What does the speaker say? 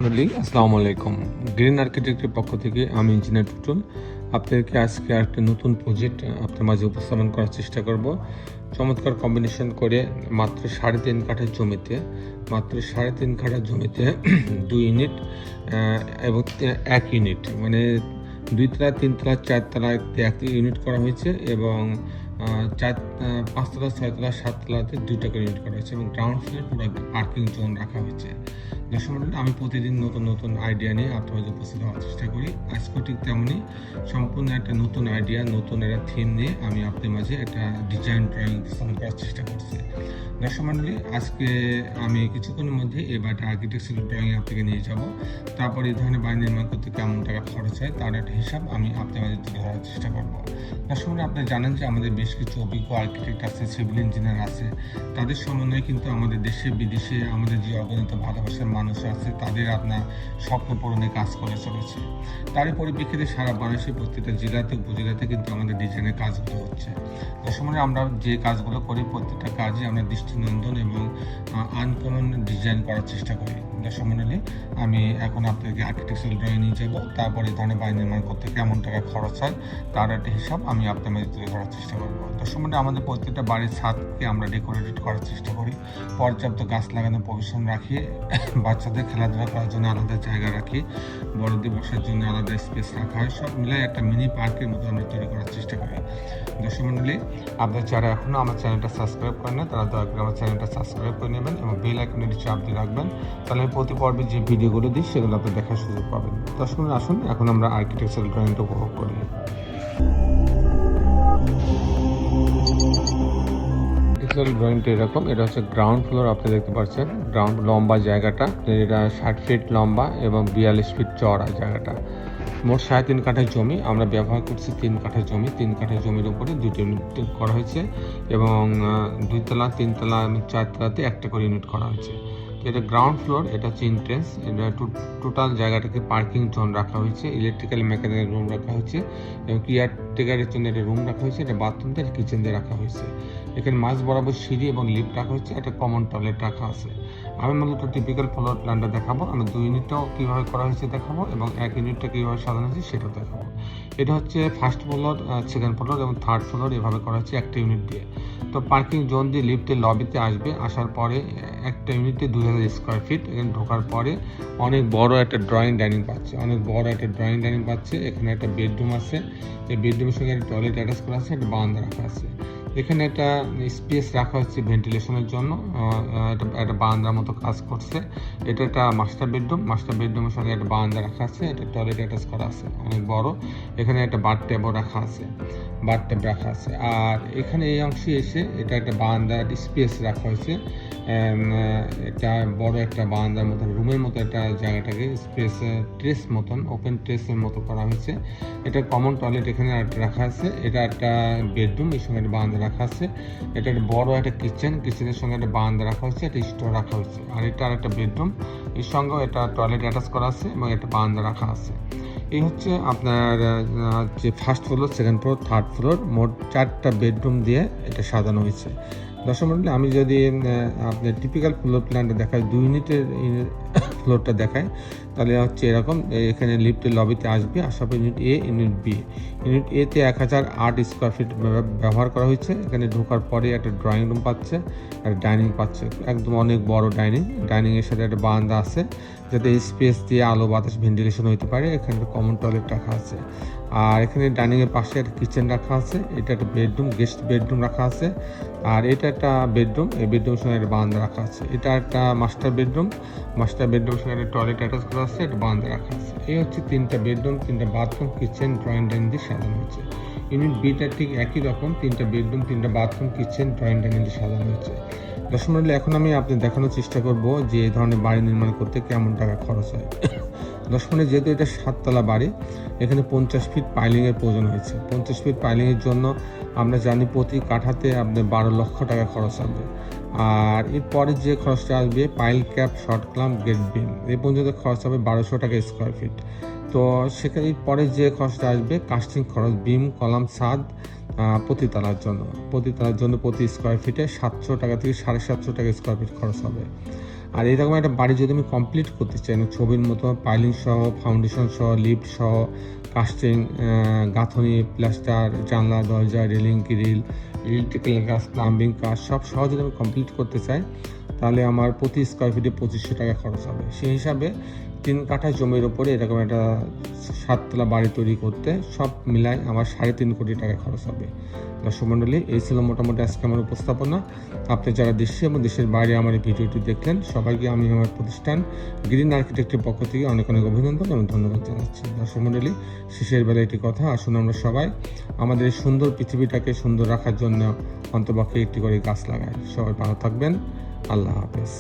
দর্শকমণ্ডলী আসসালামু আলাইকুম। গ্রিন আর্কিটেক্টের পক্ষ থেকে আমি ইঞ্জিনিয়ার টুটুল আপনাদেরকে আজকে একটা নতুন প্রজেক্ট আপনার মাঝে উপস্থাপন করার চেষ্টা করব। চমৎকার কম্বিনেশন করে মাত্র 3.5 কাঠা জমিতে 2 ইউনিট এবং 1 ইউনিট মানে 2 তলা 3 তলা 4 তলা এক ইউনিট করা হয়েছে এবং 5 তলা 6 তলা 7 তলাতে 2টা করে ইউনিট করা হয়েছে এবং গ্রাউন্ড ফ্লোরে পুরো পার্কিং জোন রাখা হয়েছে। দর্শক আমি প্রতিদিন নতুন নতুন আইডিয়া নিয়ে আপনাদের উপস্থিত হওয়ার চেষ্টা করি। আজকেও ঠিক তেমনই সম্পূর্ণ একটা নতুন আইডিয়া, নতুন একটা থিম নিয়ে আমি আপনাদের মাঝে একটা ডিজাইন ড্রয়িং উপস্থাপন করার চেষ্টা করছি। দর্শক মণ্ডলী, আজকে আমি কিছুক্ষণের মধ্যে এই বাড়িটা আর্কিটেকচারাল ড্রয়িং আপনাকে নিয়ে যাব। তারপর এই ধরনের বাড়ি নির্মাণ করতে কেমন টাকা খরচ হয় তার একটা হিসাব আমি আপনাদের মাঝে তুলে ধরার চেষ্টা করব। দর্শক মণ্ডলী, আপনারা জানেন যে আমাদের বেশ কিছু অভিজ্ঞ আর্কিটেক্ট আছে, সিভিল ইঞ্জিনিয়ার আছে, তাদের সমন্বয়ে কিন্তু আমাদের দেশে বিদেশে আমাদের যে অগণিত ভালোবাসার মানুষ আছে তাদের আপনার স্বপ্ন পূরণে কাজ করে চলেছে। তারই পরিপ্রেক্ষিতে সারা বাংলাদেশের প্রত্যেকটা জেলাতে উপজেলাতে কিন্তু আমাদের ডিজাইনের কাজগুলো হচ্ছে। দর্শক আমরা যে কাজগুলো করি প্রত্যেকটা কাজে আমরা দৃষ্টিনন্দন এবং আনকমন ডিজাইন করার চেষ্টা করি। দর্শক মণ্ডলী, আমি এখন আপনাদেরকে আর্কিটেকচারাল ড্রয়িং নিয়ে যাবো। তারপরে এই ধরনের বাড়ি নির্মাণ করতে কেমন টাকা খরচ হয় তার একটা হিসাব আমি আপনার মাঝে তুলে ধরার চেষ্টা করবো। দর্শক মণ্ডলী, আমাদের প্রত্যেকটা বাড়ির ছাদকে আমরা ডেকোরেটেড করার চেষ্টা করি, পর্যাপ্ত গাছ লাগানোর প্রভিশন রাখি, বাচ্চাদের খেলাধুলা করার জন্য আলাদা জায়গা রাখি, বড়দের বসার জন্য আলাদা স্পেস রাখা হয়, সব মিলাই একটা মিনি পার্কের মতো আমরা তৈরি করার চেষ্টা করি। দর্শক মণ্ডলী, আপনারা যারা এখনও আমার চ্যানেলটা সাবস্ক্রাইব করেন না তারা দয়া করে আমার চ্যানেলটা সাবস্ক্রাইব করে নেবেন এবং বেল আইকনের চাপ দিয়ে রাখবেন, তাহলে প্রতি পর্বে যে ভিডিওগুলো দিই সেগুলো আপনি দেখার সুযোগ পাবেন। দর্শক মণ্ডলী, আসুন এখন আমরা আর্কিটেকচারাল ড্রয়িংটা উপভোগ করি। ড্রয়িংটা এরকম, এটা হচ্ছে গ্রাউন্ড ফ্লোর, আপনি দেখতে পাচ্ছেন গ্রাউন্ড লম্বা জায়গাটা, এটা 60 ফিট লম্বা এবং 42 ফিট চওড়া জায়গাটা। মোট 3.5 কাঠা জমি আমরা ব্যবহার করছি, 3 কাঠা জমি, 3 কাঠা জমির উপরে 2টি ইউনিট করা হয়েছে এবং 2 তলা 3 তলা এবং 4 তলাতে একটা করে ইউনিট করা হয়েছে। এটা গ্রাউন্ড ফ্লোর, এটা হচ্ছে এন্ট্রেন্স, এটা টোটাল জায়গাটাকে পার্কিং জোন রাখা হয়েছে, ইলেকট্রিক্যাল মেকানিক্যাল রুম রাখা হয়েছে এবং কেয়ারটেকারের জন্য একটা রুম রাখা হয়েছে, এটা বাথরুম দিয়ে কিচেন দিয়ে রাখা হয়েছে। এখানে মাঝ বরাবর সিঁড়ি এবং লিফট রাখা হয়েছে, একটা কমন টয়লেট রাখা আছে। আমি মূলত টিপিক্যাল ফ্লোর প্ল্যানটা দেখাবো, আমি 2 ইউনিটটাও কীভাবে করা হয়েছে দেখাবো এবং 1 ইউনিটটা কীভাবে সাজানো হয়েছে সেটাও দেখাবো। এটা হচ্ছে ফার্স্ট ফ্লোর, সেকেন্ড ফ্লোর এবং থার্ড ফ্লোর এভাবে করা হচ্ছে একটা ইউনিট দিয়ে। তো পার্কিং জোন দিয়ে লিফটের লবিতে আসবে, আসার পরে একটা ইউনিটে 2000 স্কোয়ার ফিট, এখানে ঢোকার পরে অনেক বড় একটা ড্রয়িং ডাইনিং পাচ্ছে, এখানে একটা বেডরুম আছে, এই বেডরুমের সঙ্গে একটা টয়লেট অ্যাটাচ করা আছে, একটা বারান্দা রাখা আছে। এখানে একটা স্পেস রাখা হচ্ছে ভেন্টিলেশনের জন্য, একটা বারান্দার মতো কাজ করছে। এটা একটা মাস্টার বেডরুমের সঙ্গে একটা বারান্দা রাখা আছে, একটা টয়লেট অ্যাটাচ করা আছে অনেক বড়। এখানে একটা বাথট্যাব রাখা আছে। আর এখানে এই অংশে এসে এটা একটা বারান্দার স্পেস রাখা হয়েছে, এটা বড় একটা বারান্দার মতো রুমের মতো একটা জায়গাটাকে স্পেস ট্রেস মতন ওপেন ট্রেসের মতো করা হয়েছে। এটা কমন টয়লেট এখানে রাখা আছে, এটা একটা বেডরুম, এর সঙ্গে একটা বারান্দা রাখা আছে। এটা একটা বড় একটা কিচেনের সঙ্গে একটা বারান্দা রাখা হয়েছে, একটা স্টোর রাখা হয়েছে। আর এটা আর একটা বেডরুম, এর সঙ্গেও এটা টয়লেট অ্যাটাচ করা আছে এবং একটা বারান্দা রাখা আছে। এই হচ্ছে আপনার যে first floor, second floor, third floor, মোট 4টা বেডরুম দিয়ে এটা সাজানো হয়েছে। দর্শক মণ্ডলী, আমি যদি আপনার টিপিক্যাল ফ্লোর প্ল্যানটা দেখাই, 2 ইউনিটের ফ্লোরটা দেখায়, তাহলে হচ্ছে এরকম। এখানে লিফটের লবিতে আসবে, আসার পর ইউনিট এ, ইউনিট বি। ইউনিট এতে 1008 স্কোয়ার ফিট ব্যবহার করা হয়েছে। এখানে ঢোকার পরে একটা ড্রয়িং রুম পাচ্ছে, একটা ডাইনিং পাচ্ছে, একদম অনেক বড় ডাইনিংয়ের সাথে একটা বারান্দা আছে যাতে স্পেস দিয়ে আলো বাতাস ভেন্টিলেশন হইতে পারে। এখানে একটা কমন টয়লেট রাখা আছে। আর এখানে ডাইনিংয়ের পাশে একটা কিচেন রাখা আছে, এটা একটা বেডরুম, গেস্ট বেডরুম রাখা আছে। আর এটা একটা বেডরুম, এই বেডরুমের সঙ্গে একটা বারান্দা রাখা আছে। এটা একটা মাস্টার বেডরুমের সঙ্গে একটা টয়লেট অ্যাটাচ করা আছে, একটা বারান্দা রাখা আছে। এই হচ্ছে 3টা বেডরুম, 3টা বাথরুম, কিচেন, ড্রয়িং ডাইনিং দিয়ে সাজানো হয়েছে। ইউনিট বিটা ঠিক একই রকম, 3টা বেডরুম, 3টা বাথরুম, কিচেন, ড্রয়িং ডাইনিং দিয়ে সাজানো হয়েছে। দর্শক মণ্ডলী, এখন আমি আপনাদের দেখানোর চেষ্টা করব যে এই ধরনের বাড়ি নির্মাণ করতে কেমন টাকা খরচ হয়। দর্শক মণ্ডলী, যেহেতু এটা 7 তলা বাড়ি, এখানে 50 ফিট পাইলিংয়ের প্রয়োজন হয়েছে। 50 ফিট পাইলিংয়ের জন্য আমরা জানি প্রতি কাঠাতে আপনার 12 লক্ষ টাকা খরচ হবে। আর এরপরে যে খরচটা আসবে pile cap, short column, grade beam, এই পর্যন্ত খরচ হবে 1200 টাকা স্কোয়ার ফিট। তো সেখানে পরে যে খরচটা আসবে কাস্টিং খরচ, বিম, কলাম, ছাদ প্রতি তলার জন্য প্রতি স্কোয়ার ফিটে 700 টাকা থেকে 750 টাকা স্কোয়ার ফিট খরচ হবে। আর এরকম একটা বাড়ি যদি আমি কমপ্লিট করতে চাই না, ছবির মতো পাইলিং সহ, ফাউন্ডেশন সহ, লিফট সহ, কাস্টিং, গাঁথনি, প্লাস্টার, জানলা, দরজা, রেলিং, গ্রিল, ইলেকট্রিক্যাল কাজ, প্লাম্বিং কাজ সব সহ যদি আমি কমপ্লিট করতে চাই, তাহলে আমার প্রতি স্কোয়ার ফিটে 2500 টাকা খরচ হবে। সেই হিসাবে 3 কাঠা জমির ওপরে এরকম একটা 7 তলা বাড়ি তৈরি করতে সব মিলাই আমার 3.5 কোটি টাকা খরচ হবে। দর্শক মণ্ডলী, এই ছিল মোটামুটি আজকে আমার উপস্থাপনা। আপনি যারা দেশে এবং দেশের বাইরে আমার এই ভিডিওটি দেখলেন, সবাইকে আমি আমার প্রতিষ্ঠান গ্রিন আর্কিটেক্টের পক্ষ থেকে অনেক অনেক অভিনন্দন এবং ধন্যবাদ জানাচ্ছি। দর্শক মণ্ডলী, শেষের বেলায় একটি কথা, আসুন আমরা সবাই আমাদের এই সুন্দর পৃথিবীটাকে সুন্দর রাখার জন্য অন্তপক্ষে একটি করে গাছ লাগাই। সবাই ভালো থাকবেন। আল্লাহ হাফেজ।